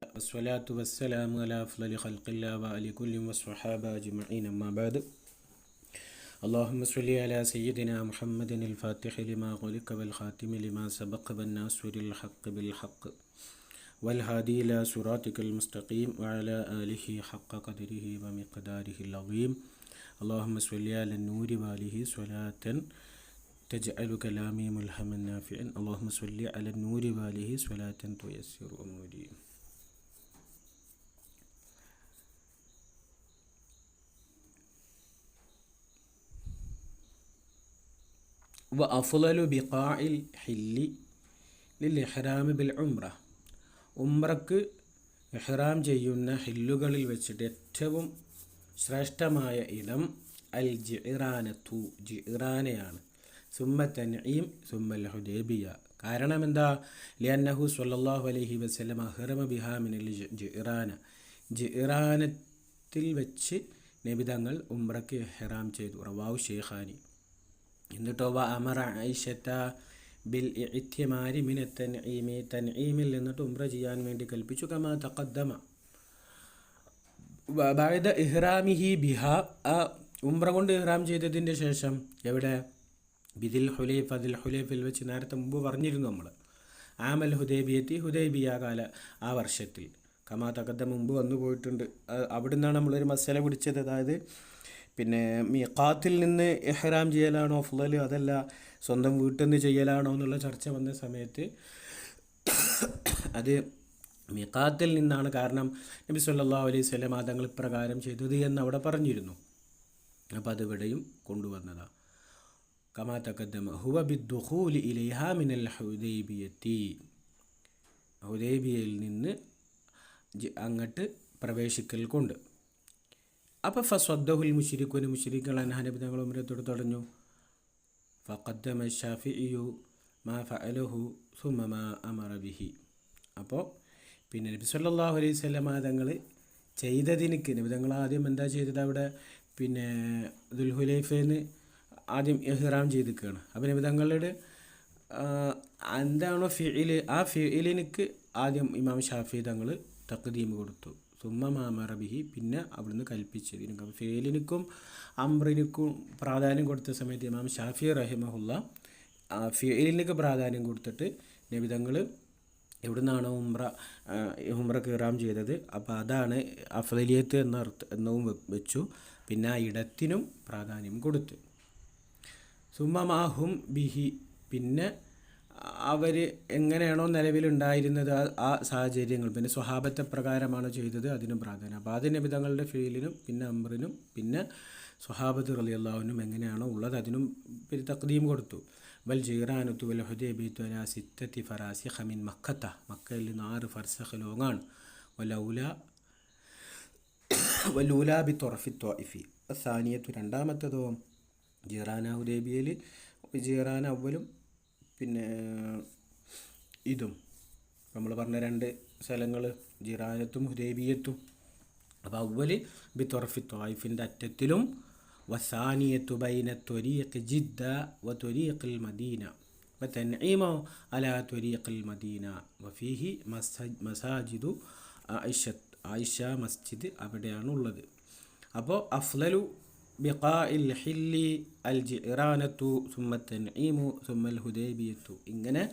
والصلاة والسلام على أفضل خلق الله وعلى كل والصحابة أجمعين أما بعد اللهم صل على سيدنا محمد الفاتح لما غلق والخاتم لما سبق والناصر الحق بالحق والهادي إلى صراطك المستقيم وعلى آله حق قدره ومقداره العظيم اللهم صل على النور وآله صلاة تجعل كلامي ملهما نافعا اللهم صل على النور وآله صلاة تيسر أموري. وأفضل بقاع الحل للإحرام بالعمرة ഉംറക്ക് ഇഹ്റാം ചെയ്യുന്ന ഹില്ലുകളിൽ വെച്ചിട്ട് ഏറ്റവും ശ്രേഷ്ഠമായ ഇടം അൽ ജിഇറാനത്തു ജിഇറാനയാണ്. സുമ്മ തൻഈം സുമ്മൽ ഹുദൈബിയ. കാരണം എന്താ? ലിഅന്നഹു സ്വല്ലല്ലാഹു അലൈഹി വസല്ലം അഹ്റമ ബിഹാ മിനൽ ജിഇറാന. ജിഇറാനത്തിൽ വെച്ച് നബി തങ്ങൾ ഉംറക്ക് ഇഹ്റാം ചെയ്തു. റവാഹു ശൈഖാനി. എന്നിട്ടോ വ അമറ ആയിഷത ബിൽ ഇഅ്തിമാരി മിന തൻഈമി. തൻഈമിൽ നിന്നിട്ട് ഉംറ ചെയ്യാൻ വേണ്ടി കൽപ്പിച്ചു. കമാ തഖദ്ദമ ബഅദ ഇഹ്റാമിഹി ബിഹാ. ഉംറ കൊണ്ട് ഇഹ്റാം ചെയ്തതിൻ്റെ ശേഷം എവിടെ? ബിദിൽ ഹുലൈഫ. ദിൽ ഹുലൈഫിൽ വെച്ച് നേരത്തെ മുമ്പ് പറഞ്ഞിരുന്നു നമ്മൾ. ആമൽ ഹുദൈബിയത്തി ഹുദൈബിയ കാല ആ വർഷത്തിൽ. കമാ തഖദ്ദമ മുമ്പ് വന്നു പോയിട്ടുണ്ട്. അവിടെ നിന്നാണ് നമ്മളൊരു മസല പിടിച്ചത്. അതായത് പിന്നെ മീഖാത്തിൽ നിന്ന് ഇഹ്റാം ചെയ്യലാണോ അഫ്ളൽ, അതല്ല സ്വന്തം വീട്ടിൽ നിന്ന് ചെയ്യലാണോ എന്നുള്ള ചർച്ച വന്ന സമയത്ത് അത് മീഖാത്തിൽ നിന്നാണ്. കാരണം നബി സല്ലല്ലാഹു അലൈഹി വസല്ലം തങ്ങൾ ഇപ്രകാരം ചെയ്തത് എന്ന് അവിടെ പറഞ്ഞിരുന്നു. അപ്പോൾ അതിവിടെയും കൊണ്ടുവന്നതാണ്. കമാ തഖദ്ദമ ഹുവ ബിദ്ദുഖൂലി ഇലൈഹാ മിനൽ ഹുദൈബിയത്തി. ഹുദൈബിയയിൽ നിന്ന് അങ്ങോട്ട് പ്രവേശിക്കൽ കൊണ്ട്. അപ്പോൾ ഫസ്വദ്ദഹുൽ മുശ്രിക്കൂൻ. മുശ്രിക്കുകൾ നബി തങ്ങൾ ഉംറത്തോട് തടഞ്ഞു. ഫഖദ്ദമ ശാഫിഇയു മാ ഫഅലഹു സുമ്മ മാ അമറ ബിഹി. അപ്പോൾ പിന്നെ നബി സല്ലല്ലാഹു അലൈഹി വസല്ലം തങ്ങൾ ചെയ്തതിനിക്ക് നബി തങ്ങൾ ആദ്യം എന്താ ചെയ്തത്? അവിടെ പിന്നെ ദുൽഹുലൈഫേന്ന് ആദ്യം ഇഹ്റാം ചെയ്തിരിക്കുകയാണ്. അപ്പോൾ നബി തങ്ങളുടെ എന്താണോ ഫിഇൽ, ആ ഫിഇലിനിക്ക് ആദ്യം ഇമാം ഷാഫി തങ്ങൾ തഖ്ദീം കൊടുത്തു. സുമ്മ മാമറ ബിഹി. പിന്നെ അവിടുന്ന് കൽപ്പിച്ചതിനും ഫേലിനിക്കും അംറിനിക്കും പ്രാധാന്യം കൊടുത്ത സമയത്ത് ഇമാം ഷാഫി റഹിമഹുല്ല ഫേലിനൊക്കെ പ്രാധാന്യം കൊടുത്തിട്ട് നബി തങ്ങൾ എവിടുന്നാണോ ഉംറക്ക് ഇഹ്റാം ചെയ്തത് അപ്പോൾ അതാണ് അഫ്ളലിയത്ത് എന്നവും വെച്ചു. പിന്നെ ആ ഇടത്തിനും പ്രാധാന്യം കൊടുത്തു. സുമ്മ മാഹും ബിഹി. പിന്നെ അവർ എങ്ങനെയാണോ നിലവിലുണ്ടായിരുന്നത് ആ സാഹചര്യങ്ങൾ, പിന്നെ സ്വഹാബത്തെ പ്രകാരമാണോ ചെയ്തത് അതിനും പ്രാധാന്യം. അപ്പോൾ ആദ്യ നബി തങ്ങളുടെ ഫീലിനും പിന്നെ അംറിനും പിന്നെ സ്വഹാബത്ത് റളിയല്ലാഹുവിനും എങ്ങനെയാണോ ഉള്ളത് അതിനും പിന്നെ തഖ്ദീം കൊടുത്തു. വൽ ജീറാനത്തു വൽ ഹുദൈബിയത്തു അലാ സിത്തത്തി ഫറാസിഖ മിൻ മക്കത്ത. മക്കയിൽ നിന്ന് 6 ഫർസഖ് ലോങ്ങാണ്. വലൂലാ ബി തൊറഫി ത്വാഇഫി. സാനിയത്തു രണ്ടാമത്തതോ ജീറാന ഹുദൈബിയയിൽ ജീറാന അവലും പിന്നെ ഇതും നമ്മൾ പറഞ്ഞ 2 സ്ഥലങ്ങൾ ജിറാനത്തും ഹുദൈബിയത്തും. അപ്പോൾ അവല് ബി തൊറഫി ത്വായിഫിൻ്റെ അറ്റത്തിലും വസാനിയത്തു ബൈന ത്വരീഖ് ജിദ്ദ വ ത്വരീഖിൽ മദീന വ തൻഈമു അലാ ത്വരീഖിൽ മദീന വഫീഹി മസാജിദു ആയിഷ മസ്ജിദ് അവിടെയാണ് ഉള്ളത്. അപ്പോൾ അഫ്ളലു ബിഖാഇൽ ഹില്ലി അൽ ജിഇറാനത്തു സുമ്മ തൻഈമു സുമ്മൽ ഹുദൈബിയത്തു. ഇങ്ങനെ